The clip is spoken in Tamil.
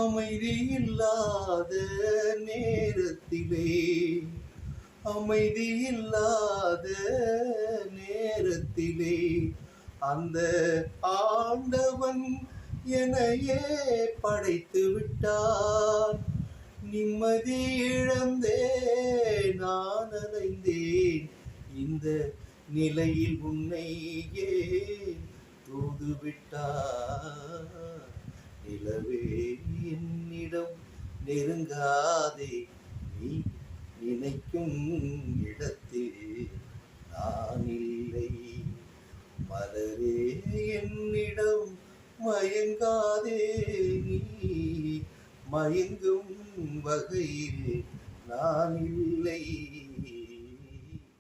அமைதி இல்லாத நேரத்திலே, அமைதி இல்லாத நேரத்திலே அந்த ஆண்டவன் என்னையே படைத்து விட்டான். நிம்மதி இழந்தே நான் அலைந்தேன், இந்த நிலையில் உன்னை ஏன் தூதுவிட்டார்? நிலவே என்னிடம் நெருங்காதே, நீ நினைக்கும் இடத்தில் நான் இல்லை. மலரே என்னிடம் மயங்காதே, நீ மயங்கும் வகையில் நான் இல்லை.